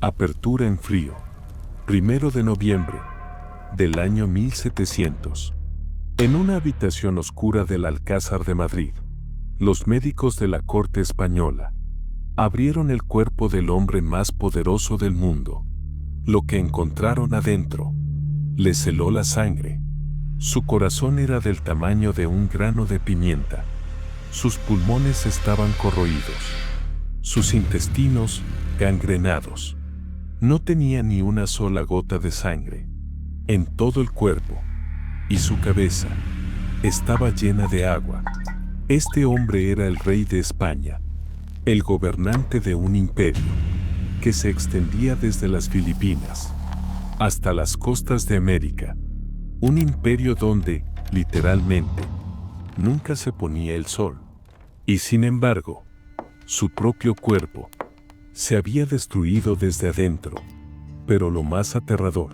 Apertura en frío. 1 de noviembre del año 1700. En una habitación oscura del Alcázar de Madrid, los médicos de la corte española abrieron el cuerpo del hombre más poderoso del mundo. Lo que encontraron adentro les heló la sangre. Su corazón era del tamaño de un grano de pimienta. Sus pulmones estaban corroídos. Sus intestinos gangrenados. No tenía ni una sola gota de sangre en todo el cuerpo, y su cabeza estaba llena de agua. Este hombre era el rey de España, el gobernante de un imperio que se extendía desde las Filipinas hasta las costas de América. Un imperio donde, literalmente, nunca se ponía el sol. Y sin embargo, su propio cuerpo se había destruido desde adentro. Pero lo más aterrador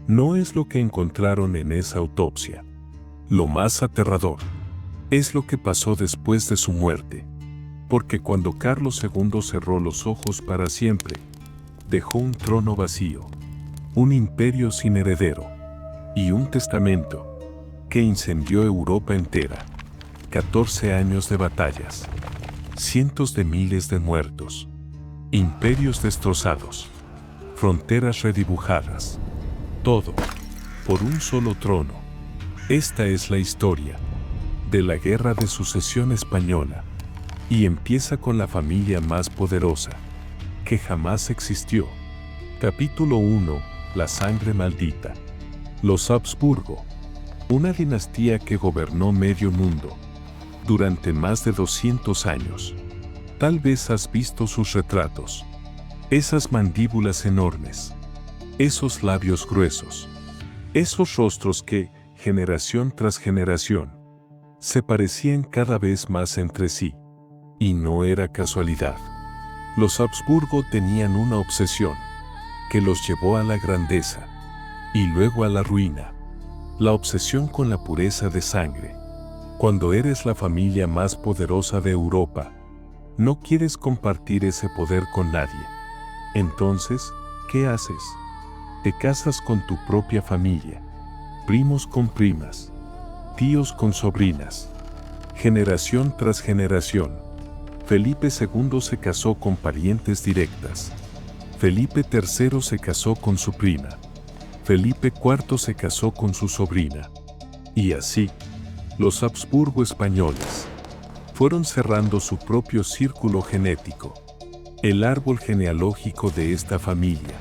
no es lo que encontraron en esa autopsia. Lo más aterrador es lo que pasó después de su muerte. Porque cuando Carlos II cerró los ojos para siempre, dejó un trono vacío, un imperio sin heredero y un testamento que incendió Europa entera. 14 años de batallas, cientos de miles de muertos, imperios destrozados, fronteras redibujadas. Todo por un solo trono. Esta es la historia de la Guerra de Sucesión Española y empieza con la familia más poderosa que jamás existió. Capítulo 1. La sangre maldita. Los Habsburgo, una dinastía que gobernó medio mundo durante más de 200 años. Tal vez has visto sus retratos. Esas mandíbulas enormes. Esos labios gruesos. Esos rostros que, generación tras generación, se parecían cada vez más entre sí. Y no era casualidad. Los Habsburgo tenían una obsesión que los llevó a la grandeza y luego a la ruina. La obsesión con la pureza de sangre. Cuando eres la familia más poderosa de Europa, no quieres compartir ese poder con nadie. Entonces, ¿qué haces? Te casas con tu propia familia, primos con primas, tíos con sobrinas. Generación tras generación. Felipe II se casó con parientes directas. Felipe III se casó con su prima. Felipe IV se casó con su sobrina. Y así, los Habsburgo españoles fueron cerrando su propio círculo genético. El árbol genealógico de esta familia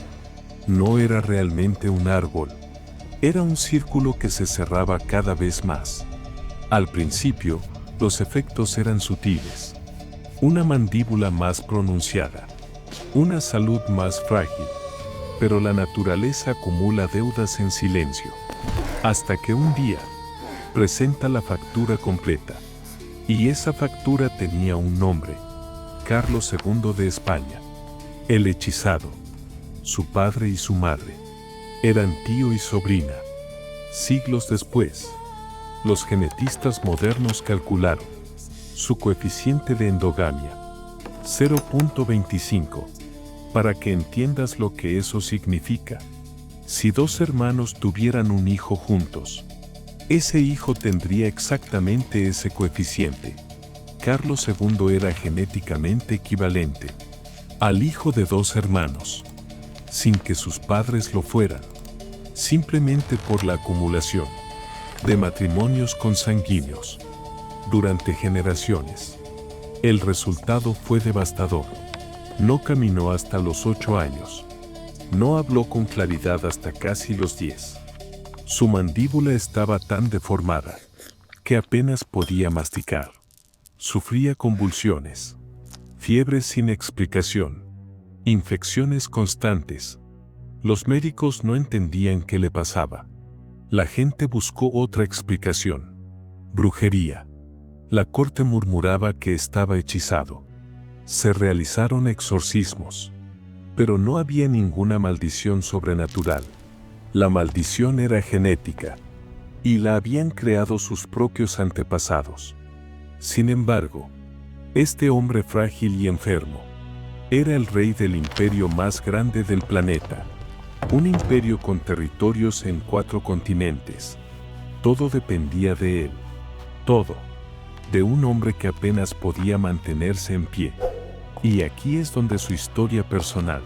no era realmente un árbol, era un círculo que se cerraba cada vez más. Al principio, los efectos eran sutiles. Una mandíbula más pronunciada, una salud más frágil, pero la naturaleza acumula deudas en silencio, hasta que un día presenta la factura completa. Y esa factura tenía un nombre: Carlos II de España, el hechizado. Su padre y su madre eran tío y sobrina. Siglos después, los genetistas modernos calcularon su coeficiente de endogamia, 0.25. Para que entiendas lo que eso significa, si dos hermanos tuvieran un hijo juntos, ese hijo tendría exactamente ese coeficiente. Carlos II era genéticamente equivalente al hijo de dos hermanos, sin que sus padres lo fueran, simplemente por la acumulación de matrimonios consanguíneos durante generaciones. El resultado fue devastador. No caminó hasta los 8 años. No habló con claridad hasta casi los 10. Su mandíbula estaba tan deformada que apenas podía masticar. Sufría convulsiones, fiebres sin explicación, infecciones constantes. Los médicos no entendían qué le pasaba. La gente buscó otra explicación: brujería. La corte murmuraba que estaba hechizado. Se realizaron exorcismos, pero no había ninguna maldición sobrenatural. La maldición era genética, y la habían creado sus propios antepasados. Sin embargo, este hombre frágil y enfermo Era el rey del imperio más grande del planeta. Un imperio con territorios en 4 continentes. Todo dependía de él. Todo. De un hombre que apenas podía mantenerse en pie. Y aquí es donde su historia personal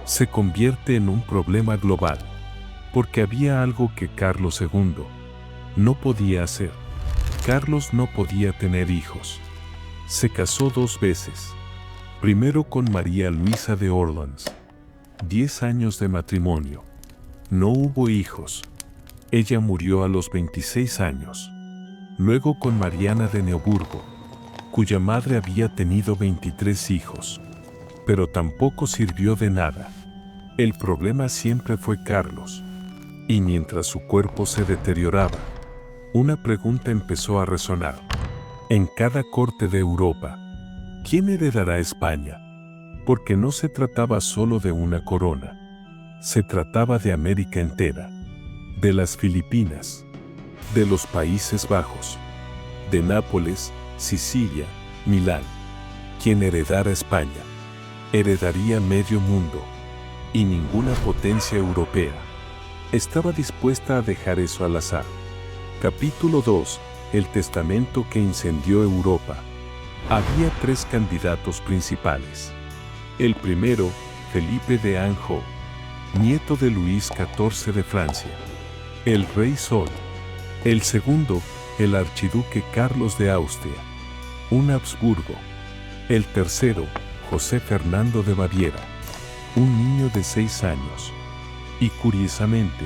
se convierte en un problema global. Porque había algo que Carlos II no podía hacer. Carlos no podía tener hijos. Se casó 2 veces. Primero con María Luisa de Orleans. 10 años de matrimonio. No hubo hijos. Ella murió a los 26 años. Luego con Mariana de Neuburgo, cuya madre había tenido 23 hijos. Pero tampoco sirvió de nada. El problema siempre fue Carlos. Y mientras su cuerpo se deterioraba, una pregunta empezó a resonar. En cada corte de Europa, ¿quién heredará España? Porque no se trataba solo de una corona. Se trataba de América entera. De las Filipinas. De los Países Bajos. De Nápoles, Sicilia, Milán. Quien heredara España, heredaría medio mundo. Y ninguna potencia europea estaba dispuesta a dejar eso al azar. Capítulo 2. El testamento que incendió Europa. Había 3 candidatos principales. El primero, Felipe de Anjou, nieto de Luis XIV de Francia, el Rey Sol. El segundo, el archiduque Carlos de Austria, un Habsburgo. El tercero, José Fernando de Baviera, un niño de 6 años. Y curiosamente,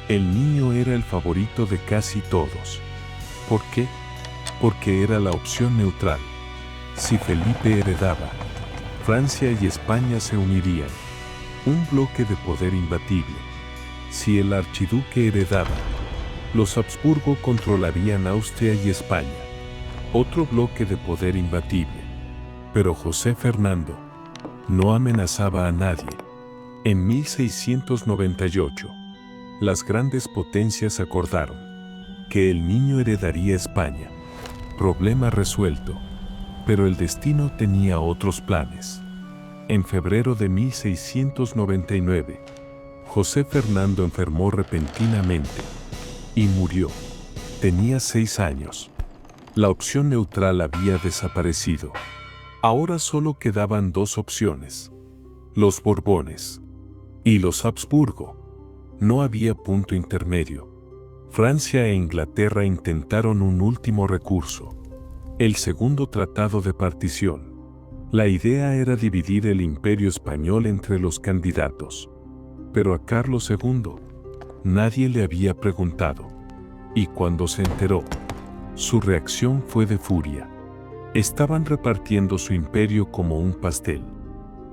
el niño era el favorito de casi todos. ¿Por qué? Porque era la opción neutral. Si Felipe heredaba, Francia y España se unirían. Un bloque de poder imbatible. Si el archiduque heredaba, los Habsburgo controlarían Austria y España. Otro bloque de poder imbatible. Pero José Fernando no amenazaba a nadie. En 1698, las grandes potencias acordaron que el niño heredaría España. Problema resuelto. Pero el destino tenía otros planes. En febrero de 1699, José Fernando enfermó repentinamente y murió. Tenía 6 años. La opción neutral había desaparecido. Ahora solo quedaban 2 opciones: los Borbones y los Habsburgo. No había punto intermedio. Francia e Inglaterra intentaron un último recurso: el segundo tratado de partición. La idea era dividir el imperio español entre los candidatos. Pero a Carlos II nadie le había preguntado. Y cuando se enteró, su reacción fue de furia. Estaban repartiendo su imperio como un pastel,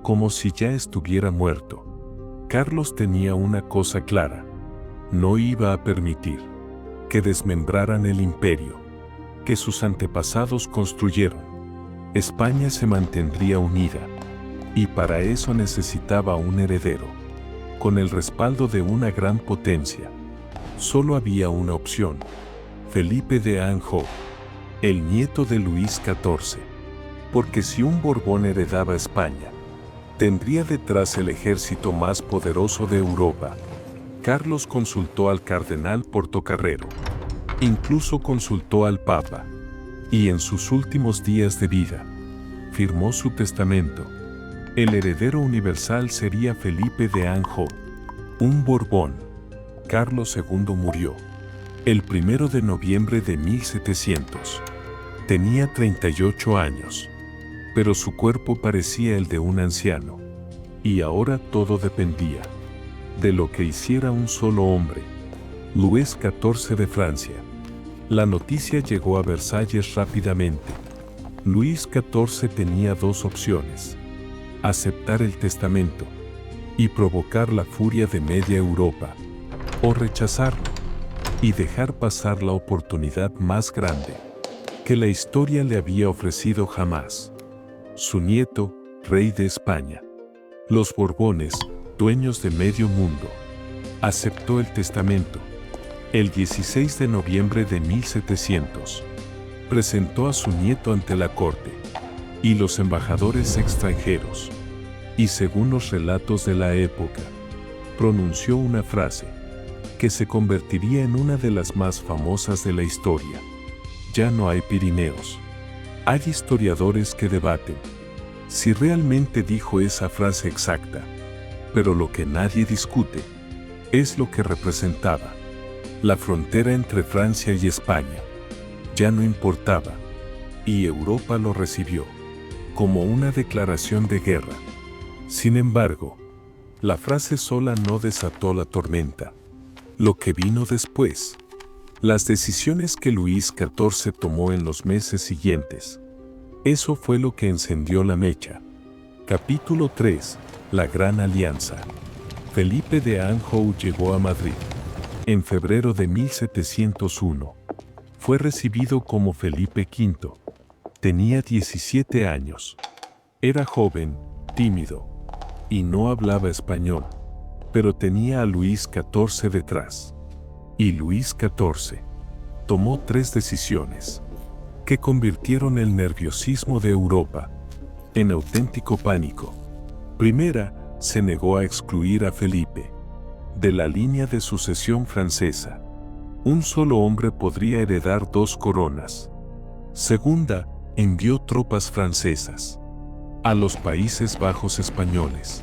como si ya estuviera muerto. Carlos tenía una cosa clara: no iba a permitir que desmembraran el imperio que sus antepasados construyeron. España se mantendría unida, y para eso necesitaba un heredero, con el respaldo de una gran potencia. Solo había una opción: Felipe de Anjou, el nieto de Luis XIV. Porque si un Borbón heredaba España, tendría detrás el ejército más poderoso de Europa. Carlos consultó al cardenal Portocarrero. Incluso consultó al Papa. Y en sus últimos días de vida, firmó su testamento. El heredero universal sería Felipe de Anjou, un Borbón. Carlos II murió el 1 de noviembre de 1700. Tenía 38 años. Pero su cuerpo parecía el de un anciano. Y ahora todo dependía de lo que hiciera un solo hombre: Luis XIV de Francia. La noticia llegó a Versalles rápidamente. Luis XIV tenía 2 opciones: aceptar el testamento y provocar la furia de media Europa, o rechazarlo y dejar pasar la oportunidad más grande que la historia le había ofrecido jamás. Su nieto, rey de España. Los Borbones, dueños de medio mundo. Aceptó el testamento. El 16 de noviembre de 1700, presentó a su nieto ante la corte y los embajadores extranjeros. y según los relatos de la época, pronunció una frase que se convertiría en una de las más famosas de la historia: ya no hay Pirineos. Hay historiadores que debaten si realmente dijo esa frase exacta, pero lo que nadie discute es lo que representaba. La frontera entre Francia y España ya no importaba, y Europa lo recibió como una declaración de guerra. Sin embargo, la frase sola no desató la tormenta. Lo que vino después, las decisiones que Luis XIV tomó en los meses siguientes, eso fue lo que encendió la mecha. Capítulo 3. La Gran Alianza. Felipe de Anjou llegó a Madrid en febrero de 1701. Fue recibido como Felipe V. Tenía 17 años. Era joven, tímido, y no hablaba español, pero tenía a Luis XIV detrás. Y Luis XIV tomó 3 decisiones que convirtieron el nerviosismo de Europa en auténtico pánico. Primera, se negó a excluir a Felipe de la línea de sucesión francesa. Un solo hombre podría heredar 2 coronas. Segunda, envió tropas francesas a los Países Bajos españoles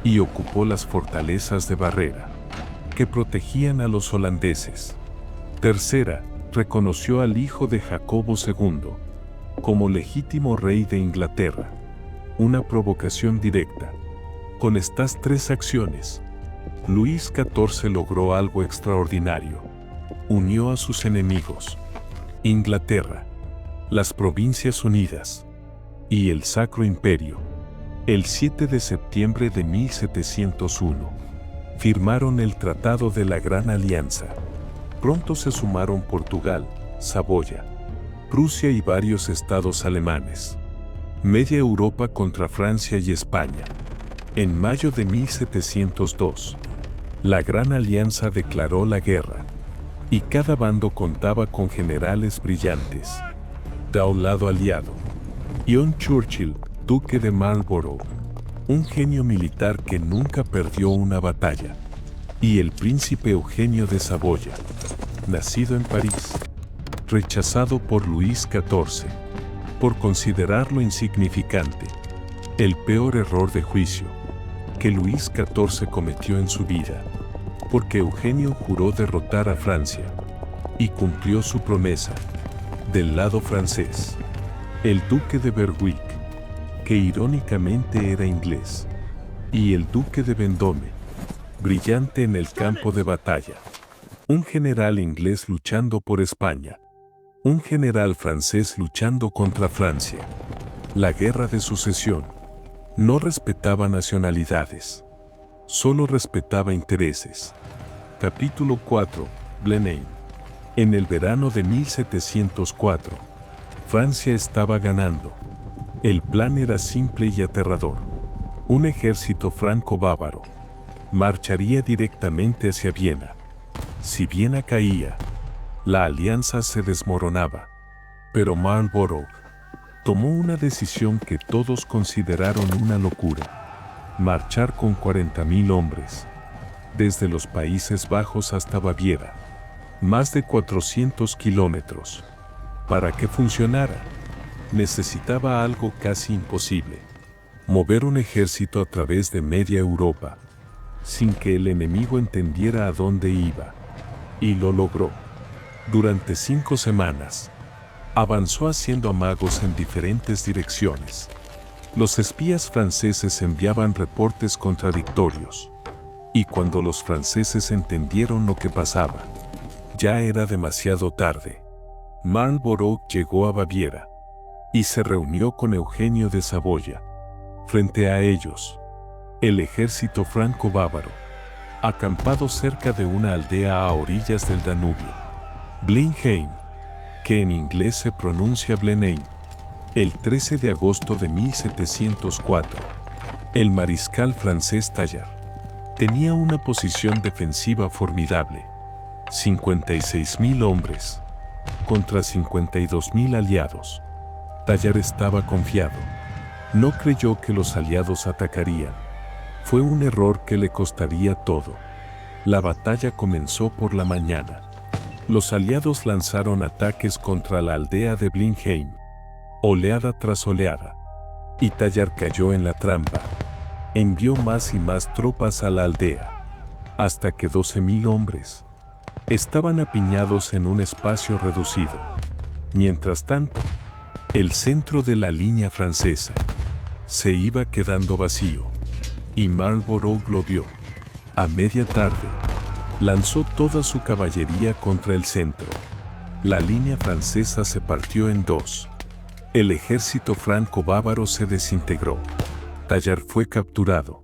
y ocupó las fortalezas de barrera que protegían a los holandeses. Tercera, reconoció al hijo de Jacobo II como legítimo rey de Inglaterra. Una provocación directa. Con estas 3 acciones, Luis XIV logró algo extraordinario. Unió a sus enemigos, Inglaterra, las Provincias Unidas y el Sacro Imperio. El 7 de septiembre de 1701, firmaron el Tratado de la Gran Alianza. Pronto se sumaron Portugal, Saboya, Prusia y varios estados alemanes. Media Europa contra Francia y España. En mayo de 1702, la Gran Alianza declaró la guerra, y cada bando contaba con generales brillantes. De un lado aliado, John Churchill, duque de Marlborough, un genio militar que nunca perdió una batalla, y el príncipe Eugenio de Saboya, nacido en París, rechazado por Luis XIV, por considerarlo insignificante. El peor error de juicio que Luis XIV cometió en su vida, porque Eugenio juró derrotar a Francia, y cumplió su promesa. Del lado francés, el duque de Berwick, que irónicamente era inglés, y el duque de Vendôme, brillante en el campo de batalla. Un general inglés luchando por España, un general francés luchando contra Francia. La guerra de sucesión no respetaba nacionalidades, solo respetaba intereses. Capítulo 4. Blenheim. En el verano de 1704, Francia estaba ganando. El plan era simple y aterrador. Un ejército franco-bávaro marcharía directamente hacia Viena. Si Viena caía, la alianza se desmoronaba. Pero Marlborough tomó una decisión que todos consideraron una locura: marchar con 40.000 hombres, desde los Países Bajos hasta Baviera, más de 400 kilómetros. Para que funcionara, necesitaba algo casi imposible: mover un ejército a través de media Europa, sin que el enemigo entendiera a dónde iba. Y lo logró. Durante 5 semanas, avanzó haciendo amagos en diferentes direcciones. Los espías franceses enviaban reportes contradictorios, y cuando los franceses entendieron lo que pasaba, ya era demasiado tarde. Marlborough llegó a Baviera y se reunió con Eugenio de Saboya. Frente a ellos, el ejército franco-bávaro, acampado cerca de una aldea a orillas del Danubio, Blenheim, que en inglés se pronuncia Blenheim. El 13 de agosto de 1704, el mariscal francés Tallard tenía una posición defensiva formidable: 56.000 hombres contra 52.000 aliados. Tallard estaba confiado. No creyó que los aliados atacarían. Fue un error que le costaría todo. La batalla comenzó por la mañana. Los aliados lanzaron ataques contra la aldea de Blenheim, oleada tras oleada. Y Tallard cayó en la trampa. Envió más y más tropas a la aldea, hasta que 12.000 hombres estaban apiñados en un espacio reducido. Mientras tanto, el centro de la línea francesa se iba quedando vacío, y Marlborough lo vio. A media tarde, lanzó toda su caballería contra el centro. La línea francesa se partió en dos. El ejército franco-bávaro se desintegró. Tallard fue capturado.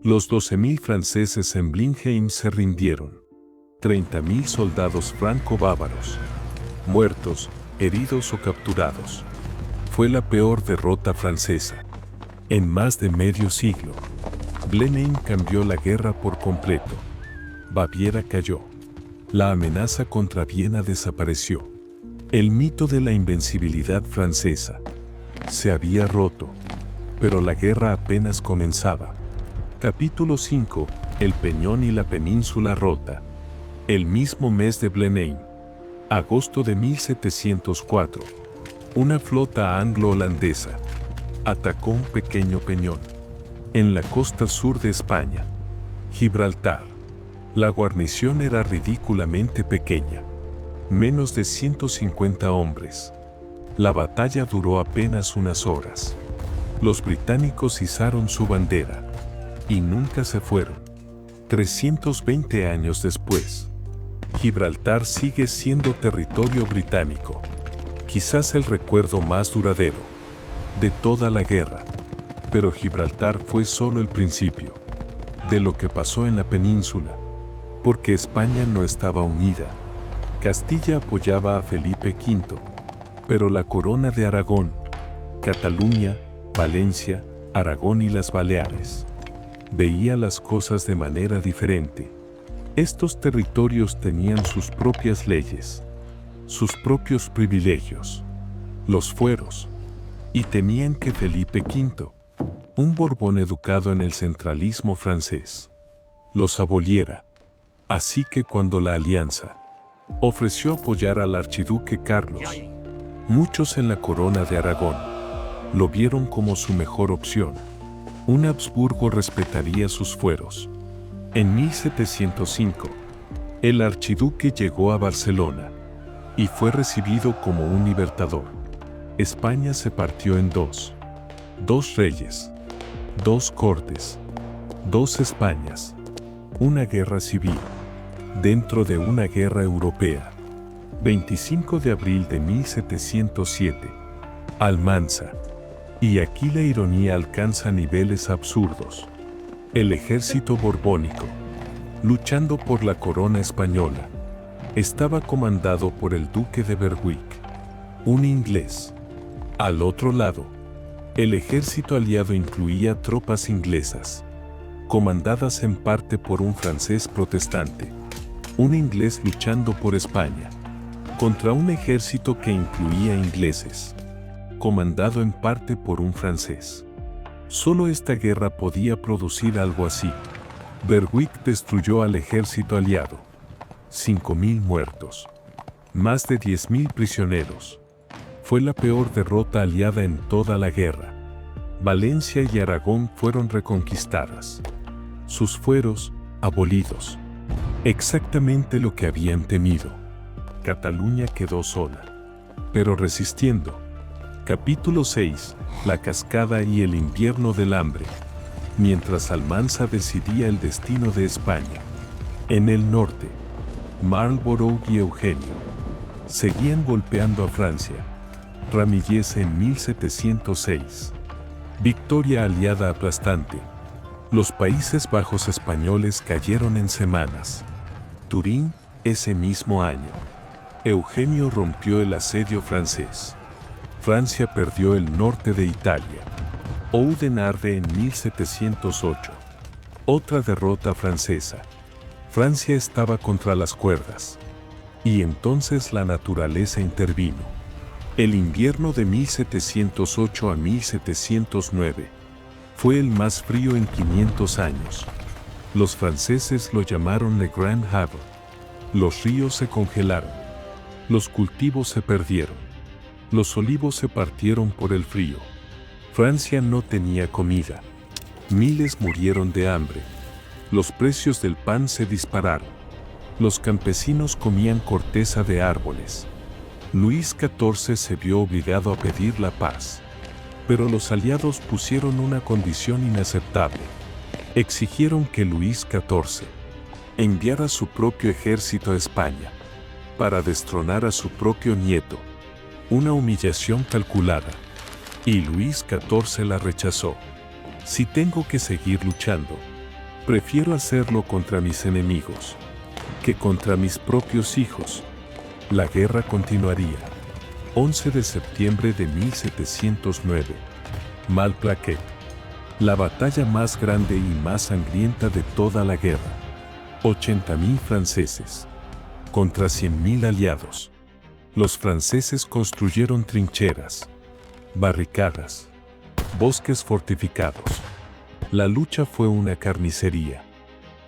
Los 12.000 franceses en Blenheim se rindieron. 30.000 soldados franco-bávaros, muertos, heridos o capturados. Fue la peor derrota francesa en más de medio siglo. Blenheim cambió la guerra por completo. Baviera cayó. La amenaza contra Viena desapareció. El mito de la invencibilidad francesa se había roto, pero la guerra apenas comenzaba. Capítulo 5. El Peñón y la península rota. El mismo mes de Blenheim, agosto de 1704, una flota anglo-holandesa atacó un pequeño peñón en la costa sur de España, Gibraltar. La guarnición era ridículamente pequeña, menos de 150 hombres. La batalla duró apenas unas horas. Los británicos izaron su bandera y nunca se fueron. 320 años después, Gibraltar sigue siendo territorio británico, quizás el recuerdo más duradero de toda la guerra. Pero Gibraltar fue solo el principio de lo que pasó en la península, porque España no estaba unida. Castilla apoyaba a Felipe V, pero la corona de Aragón, Cataluña, Valencia, Aragón y las Baleares veía las cosas de manera diferente. Estos territorios tenían sus propias leyes, sus propios privilegios, los fueros, y temían que Felipe V, un Borbón educado en el centralismo francés, los aboliera. Así que cuando la Alianza ofreció apoyar al archiduque Carlos, muchos en la corona de Aragón lo vieron como su mejor opción. Un Habsburgo respetaría sus fueros. En 1705, el archiduque llegó a Barcelona y fue recibido como un libertador. España se partió en dos. Dos reyes, dos cortes, dos Españas, una guerra civil dentro de una guerra europea. 25 de abril de 1707, Almanza. Y aquí la ironía alcanza niveles absurdos. El ejército borbónico, luchando por la corona española, estaba comandado por el duque de Berwick, un inglés. Al otro lado, el ejército aliado incluía tropas inglesas, comandadas en parte por un francés protestante, un inglés luchando por España, contra un ejército que incluía ingleses, comandado en parte por un francés. Solo esta guerra podía producir algo así. Berwick destruyó al ejército aliado. 5.000 muertos. Más de 10.000 prisioneros. Fue la peor derrota aliada en toda la guerra. Valencia y Aragón fueron reconquistadas. Sus fueros, abolidos. Exactamente lo que habían temido. Cataluña quedó sola, pero resistiendo. Capítulo 6. La cascada y el invierno del hambre. Mientras Almanza decidía el destino de España, en el norte, Marlborough y Eugenio seguían golpeando a Francia. Ramillés en 1706. Victoria aliada aplastante. Los Países Bajos españoles cayeron en semanas. Turín, ese mismo año. Eugenio rompió el asedio francés. Francia perdió el norte de Italia. Oudenarde en 1708. Otra derrota francesa. Francia estaba contra las cuerdas. Y entonces la naturaleza intervino. El invierno de 1708 a 1709 fue el más frío en 500 años. Los franceses lo llamaron Le Grand Havre. Los ríos se congelaron. Los cultivos se perdieron. Los olivos se partieron por el frío. Francia no tenía comida. Miles murieron de hambre. Los precios del pan se dispararon. Los campesinos comían corteza de árboles. Luis XIV se vio obligado a pedir la paz. Pero los aliados pusieron una condición inaceptable. Exigieron que Luis XIV enviara su propio ejército a España para destronar a su propio nieto. Una humillación calculada. Y Luis XIV la rechazó. Si tengo que seguir luchando, prefiero hacerlo contra mis enemigos que contra mis propios hijos. La guerra continuaría. 11 de septiembre de 1709. Malplaquet. La batalla más grande y más sangrienta de toda la guerra. 80.000 franceses contra 100.000 aliados. Los franceses construyeron trincheras, barricadas, bosques fortificados. La lucha fue una carnicería.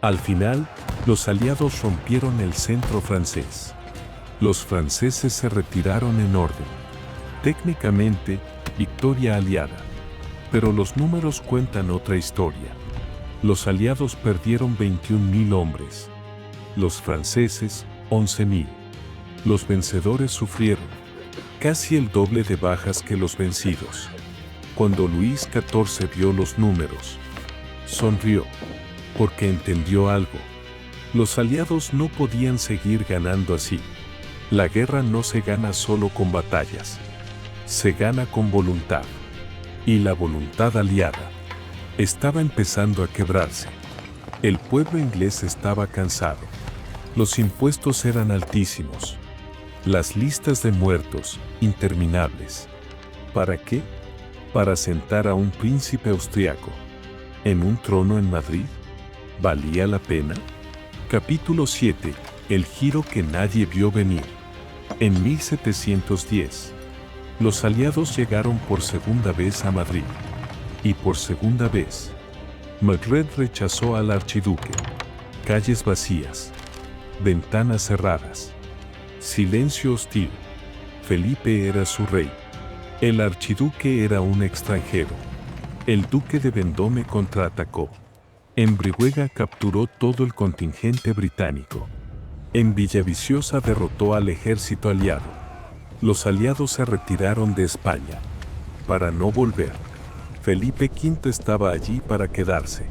Al final, los aliados rompieron el centro francés. Los franceses se retiraron en orden. Técnicamente, victoria aliada. Pero los números cuentan otra historia. Los aliados perdieron 21.000 hombres. Los franceses, 11.000. Los vencedores sufrieron casi el doble de bajas que los vencidos. Cuando Luis XIV vio los números, sonrió, porque entendió algo. Los aliados no podían seguir ganando así. La guerra no se gana solo con batallas. Se gana con voluntad. Y la voluntad aliada estaba empezando a quebrarse. El pueblo inglés estaba cansado. Los impuestos eran altísimos. Las listas de muertos, interminables. ¿Para qué? Para sentar a un príncipe austriaco en un trono en Madrid. ¿Valía la pena? Capítulo 7. El giro que nadie vio venir. En 1710, los aliados llegaron por segunda vez a Madrid. Y por segunda vez, Maigret rechazó al archiduque. Calles vacías. Ventanas cerradas. Silencio hostil. Felipe era su rey. El archiduque era un extranjero. El duque de Vendôme contraatacó. En Brihuega capturó todo el contingente británico. En Villaviciosa derrotó al ejército aliado. Los aliados se retiraron de España para no volver. Felipe V estaba allí para quedarse.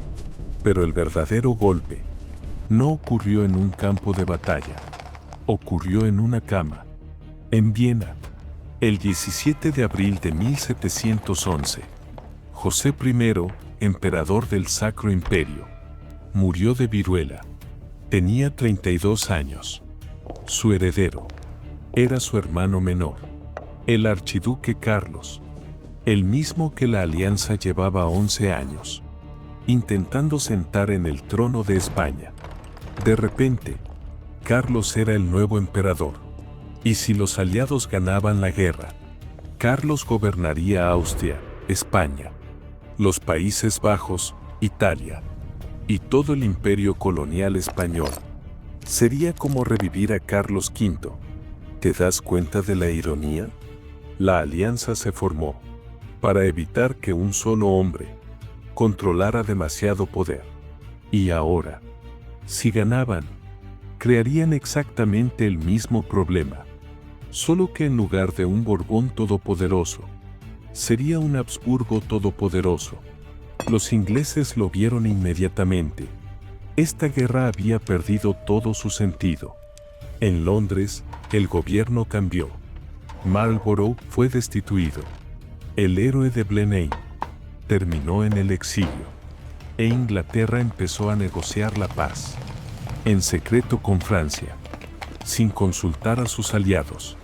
Pero el verdadero golpe no ocurrió en un campo de batalla. Ocurrió en una cama. En Viena. El 17 de abril de 1711. José I, emperador del Sacro Imperio, murió de viruela. Tenía 32 años. Su heredero era su hermano menor, el archiduque Carlos, el mismo que la alianza llevaba 11 años, intentando sentar en el trono de España. De repente, Carlos era el nuevo emperador. Y si los aliados ganaban la guerra, Carlos gobernaría Austria, España, los Países Bajos, Italia y todo el imperio colonial español. Sería como revivir a Carlos V. ¿Te das cuenta de la ironía? La alianza se formó para evitar que un solo hombre controlara demasiado poder. Y ahora, si ganaban, crearían exactamente el mismo problema. Solo que en lugar de un Borbón todopoderoso, sería un Habsburgo todopoderoso. Los ingleses lo vieron inmediatamente. Esta guerra había perdido todo su sentido. En Londres, el gobierno cambió. Marlborough fue destituido. El héroe de Blenheim terminó en el exilio. E Inglaterra empezó a negociar la paz, en secreto con Francia, sin consultar a sus aliados.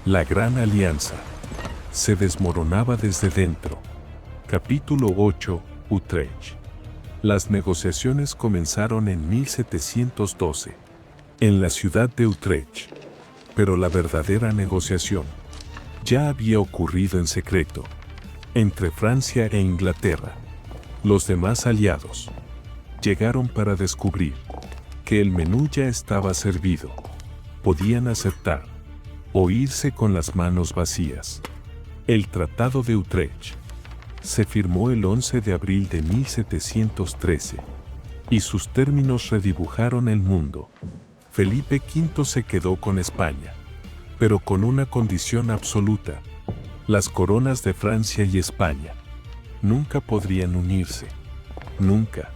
La Gran Alianza se desmoronaba desde dentro. Capítulo 8. Utrecht. Las negociaciones comenzaron en 1712, en la ciudad de Utrecht. Pero la verdadera negociación ya había ocurrido en secreto, entre Francia e Inglaterra. Los demás aliados llegaron para descubrir que el menú ya estaba servido. Podían aceptar o irse con las manos vacías. El Tratado de Utrecht se firmó el 11 de abril de 1713 y sus términos redibujaron el mundo. Felipe V se quedó con España, pero con una condición absoluta: las coronas de Francia y España nunca podrían unirse. Nunca.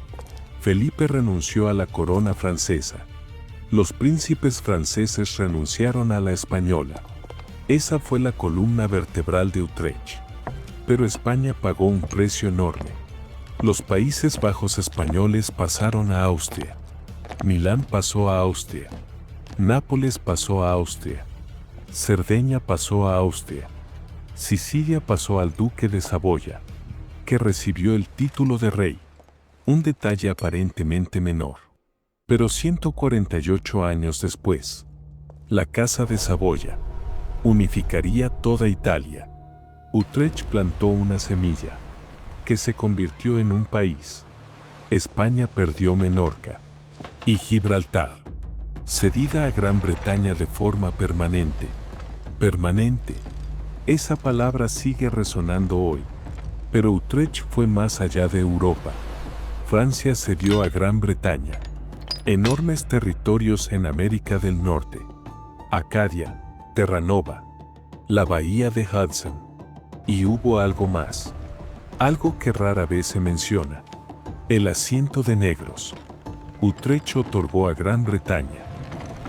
Felipe renunció a la corona francesa. Los príncipes franceses renunciaron a la española. Esa fue la columna vertebral de Utrecht. Pero España pagó un precio enorme. Los Países Bajos españoles pasaron a Austria. Milán pasó a Austria. Nápoles pasó a Austria. Cerdeña pasó a Austria. Sicilia pasó al duque de Saboya, que recibió el título de rey. Un detalle aparentemente menor. Pero 148 años después, la Casa de Saboya unificaría toda Italia. Utrecht plantó una semilla que se convirtió en un país. España perdió Menorca y Gibraltar, cedida a Gran Bretaña de forma permanente. Permanente. Esa palabra sigue resonando hoy. Pero Utrecht fue más allá de Europa. Francia cedió a Gran Bretaña enormes territorios en América del Norte: Acadia, Terranova, la bahía de Hudson. Y hubo algo más, algo que rara vez se menciona: el asiento de negros. Utrecht otorgó a Gran Bretaña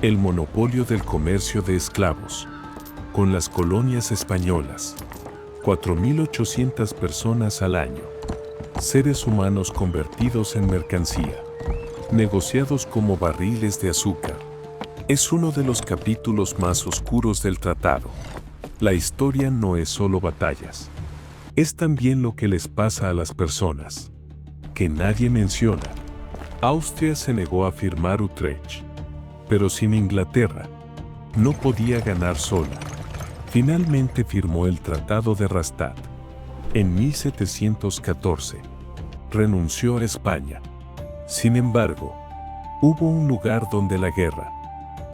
el monopolio del comercio de esclavos con las colonias españolas. 4.800 personas al año. Seres humanos convertidos en mercancía, negociados como barriles de azúcar. Es uno de los capítulos más oscuros del tratado. La historia no es solo batallas. Es también lo que les pasa a las personas, que nadie menciona. Austria se negó a firmar Utrecht, pero sin Inglaterra no podía ganar sola. Finalmente firmó el Tratado de Rastatt en 1714. Renunció a España. Sin embargo, hubo un lugar donde la guerra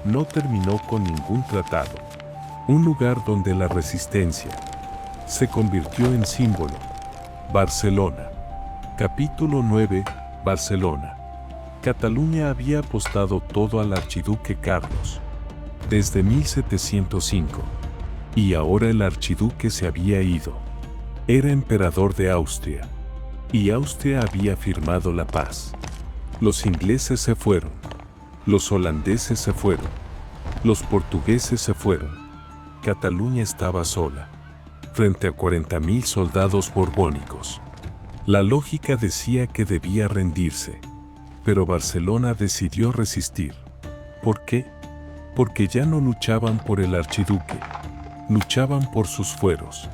no terminó con ningún tratado. Un lugar donde la resistencia se convirtió en símbolo. Barcelona. Capítulo 9. Barcelona. Cataluña había apostado todo al archiduque Carlos desde 1705. Y ahora el archiduque se había ido. Era emperador de Austria. Y Austria había firmado la paz. Los ingleses se fueron. Los holandeses se fueron. Los portugueses se fueron. Cataluña estaba sola, frente a 40.000 soldados borbónicos. La lógica decía que debía rendirse. Pero Barcelona decidió resistir. ¿Por qué? Porque ya no luchaban por el archiduque. Luchaban por sus fueros,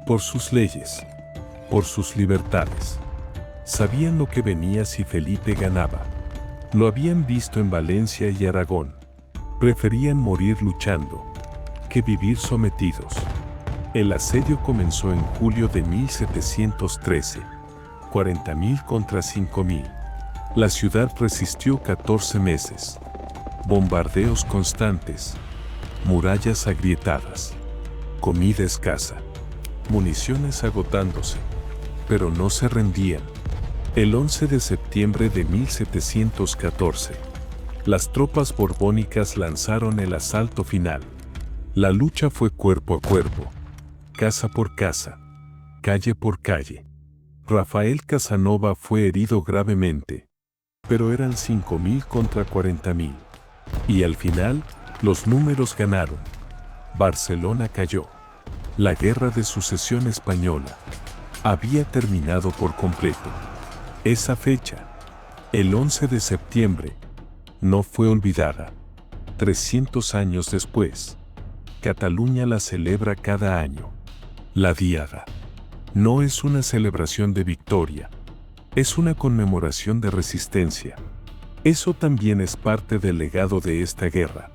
por sus leyes, por sus libertades. Sabían lo que venía si Felipe ganaba. Lo habían visto en Valencia y Aragón. Preferían morir luchando que vivir sometidos. El asedio comenzó en julio de 1713. 40.000 contra 5.000. La ciudad resistió 14 meses. Bombardeos constantes, murallas agrietadas, comida escasa, municiones agotándose, pero no se rendían. El 11 de septiembre de 1714, las tropas borbónicas lanzaron el asalto final. La lucha fue cuerpo a cuerpo, casa por casa, calle por calle. Rafael Casanova fue herido gravemente, pero eran 5.000 contra 40.000. Y al final, los números ganaron. Barcelona cayó. La guerra de sucesión española había terminado por completo. Esa fecha, el 11 de septiembre, no fue olvidada. 300 años después, Cataluña la celebra cada año. La Diada no es una celebración de victoria, es una conmemoración de resistencia. Eso también es parte del legado de esta guerra.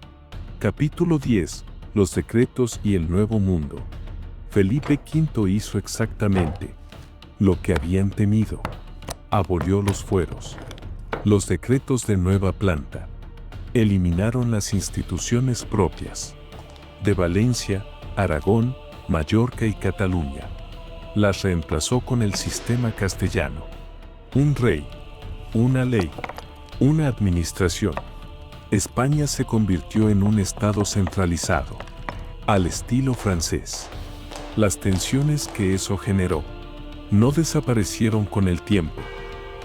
Capítulo 10. Los decretos y el nuevo mundo. Felipe V hizo exactamente lo que habían temido. Abolió los fueros, los decretos de nueva planta. Eliminaron las instituciones propias de Valencia, Aragón, Mallorca y Cataluña. Las reemplazó con el sistema castellano. Un rey, una ley, una administración. España se convirtió en un estado centralizado, al estilo francés. Las tensiones que eso generó no desaparecieron con el tiempo.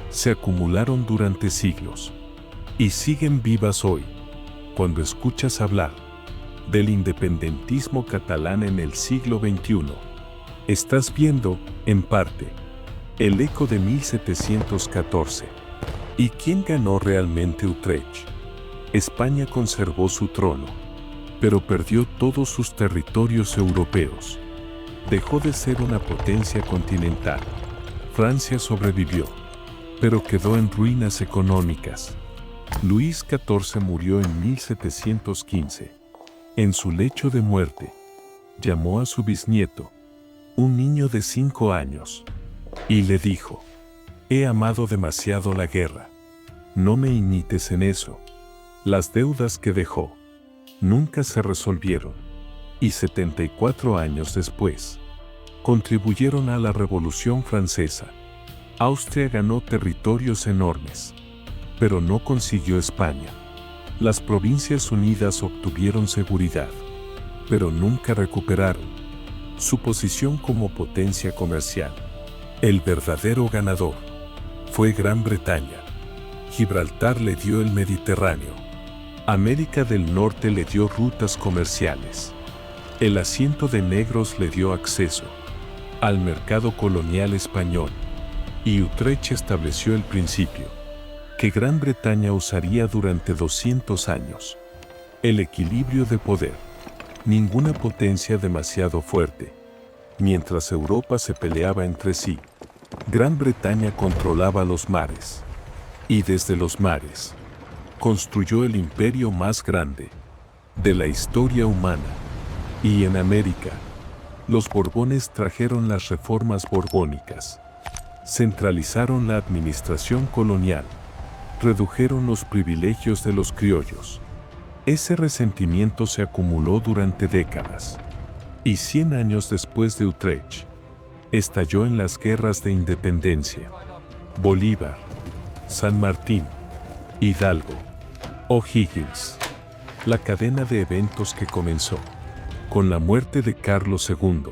Se acumularon durante siglos y siguen vivas hoy. Cuando escuchas hablar del independentismo catalán en el siglo XXI, estás viendo, en parte, el eco de 1714. ¿Y quién ganó realmente Utrecht? España conservó su trono, pero perdió todos sus territorios europeos. Dejó de ser una potencia continental. Francia sobrevivió, pero quedó en ruinas económicas. Luis XIV murió en 1715. En su lecho de muerte, llamó a su bisnieto, un niño de 5 años, y le dijo: «He amado demasiado la guerra. No me imites en eso». Las deudas que dejó nunca se resolvieron, y 74 años después, contribuyeron a la Revolución Francesa. Austria ganó territorios enormes, pero no consiguió España. Las Provincias Unidas obtuvieron seguridad, pero nunca recuperaron su posición como potencia comercial. El verdadero ganador fue Gran Bretaña. Gibraltar le dio el Mediterráneo. América del Norte le dio rutas comerciales. El asiento de negros le dio acceso al mercado colonial español. Y Utrecht estableció el principio que Gran Bretaña usaría durante 200 años. El equilibrio de poder. Ninguna potencia demasiado fuerte. Mientras Europa se peleaba entre sí, Gran Bretaña controlaba los mares. Y desde los mares, construyó el imperio más grande de la historia humana. Y en América, los Borbones trajeron las reformas borbónicas. Centralizaron la administración colonial. Redujeron los privilegios de los criollos. Ese resentimiento se acumuló durante décadas. Y 100 años después de Utrecht, estalló en las guerras de independencia. Bolívar, San Martín, Hidalgo, O'Higgins. La cadena de eventos que comenzó con la muerte de Carlos II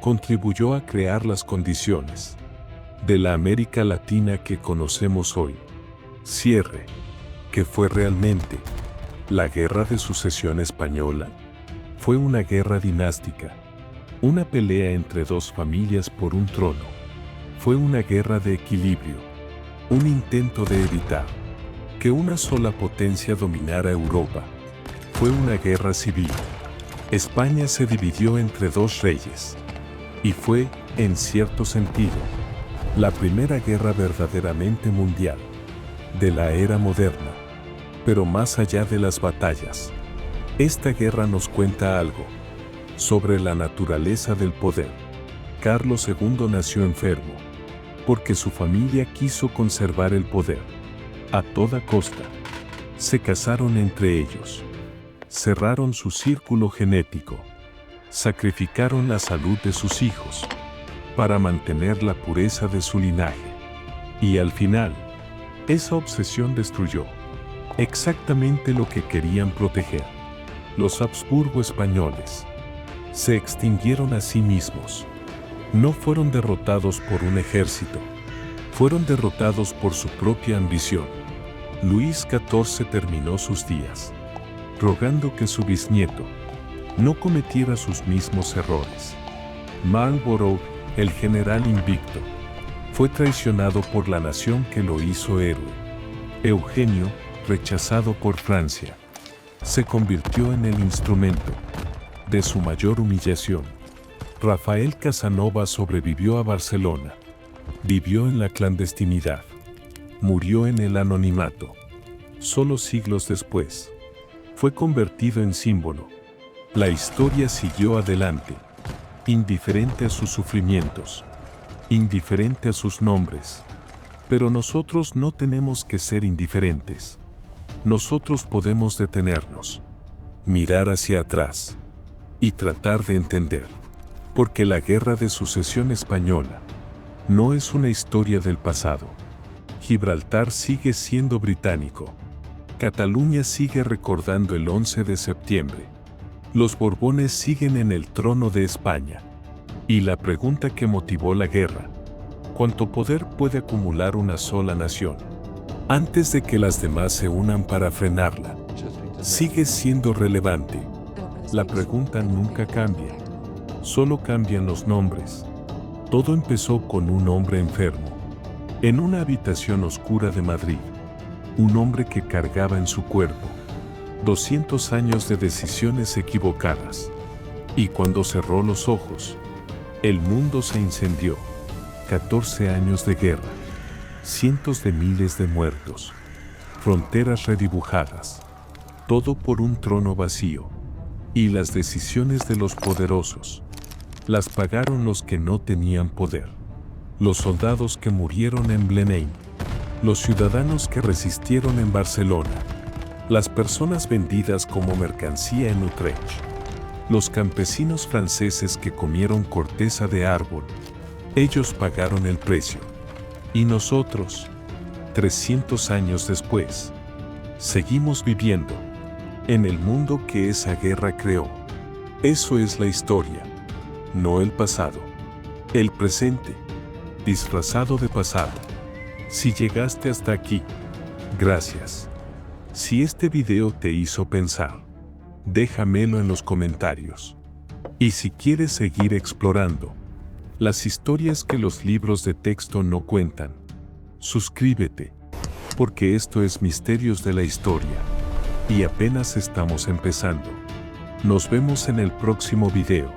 contribuyó a crear las condiciones de la América Latina que conocemos hoy. Cierre. ¿Qué fue realmente la Guerra de Sucesión Española? Fue una guerra dinástica, una pelea entre dos familias por un trono. Fue una guerra de equilibrio, un intento de evitar que una sola potencia dominara Europa. Fue una guerra civil. España se dividió entre dos reyes. Y fue, en cierto sentido, la primera guerra verdaderamente mundial de la era moderna. Pero más allá de las batallas, esta guerra nos cuenta algo sobre la naturaleza del poder. Carlos II nació enfermo, porque su familia quiso conservar el poder a toda costa. Se casaron entre ellos, cerraron su círculo genético, sacrificaron la salud de sus hijos para mantener la pureza de su linaje. Y al final, esa obsesión destruyó exactamente lo que querían proteger. Los Habsburgo españoles se extinguieron a sí mismos. No fueron derrotados por un ejército, fueron derrotados por su propia ambición. Luis XIV terminó sus días rogando que su bisnieto no cometiera sus mismos errores. Marlborough, el general invicto, fue traicionado por la nación que lo hizo héroe. Eugenio, rechazado por Francia, se convirtió en el instrumento de su mayor humillación. Rafael Casanova sobrevivió a Barcelona, vivió en la clandestinidad, murió en el anonimato. Solo siglos después, fue convertido en símbolo. La historia siguió adelante. indiferente a sus sufrimientos, indiferente a sus nombres. Pero nosotros no tenemos que ser indiferentes. Nosotros podemos detenernos, mirar hacia atrás y tratar de entender. Porque la Guerra de Sucesión Española no es una historia del pasado. Gibraltar sigue siendo británico. Cataluña sigue recordando el 11 de septiembre. Los Borbones siguen en el trono de España. Y la pregunta que motivó la guerra: ¿cuánto poder puede acumular una sola nación antes de que las demás se unan para frenarla? Sigue siendo relevante. La pregunta nunca cambia. Solo cambian los nombres. Todo empezó con un hombre enfermo, en una habitación oscura de Madrid. Un hombre que cargaba en su cuerpo 200 años de decisiones equivocadas. Y cuando cerró los ojos, el mundo se incendió. 14 años de guerra, cientos de miles de muertos, fronteras redibujadas, todo por un trono vacío. Y las decisiones de los poderosos las pagaron los que no tenían poder. Los soldados que murieron en Blenheim, los ciudadanos que resistieron en Barcelona, las personas vendidas como mercancía en Utrecht, los campesinos franceses que comieron corteza de árbol. Ellos pagaron el precio. Y nosotros, 300 años después, seguimos viviendo en el mundo que esa guerra creó. Eso es la historia, no el pasado. El presente, disfrazado de pasado. Si llegaste hasta aquí, gracias. Si este video te hizo pensar, déjamelo en los comentarios. Y si quieres seguir explorando las historias que los libros de texto no cuentan, suscríbete, porque esto es Misterios de la Historia. Y apenas estamos empezando. Nos vemos en el próximo video.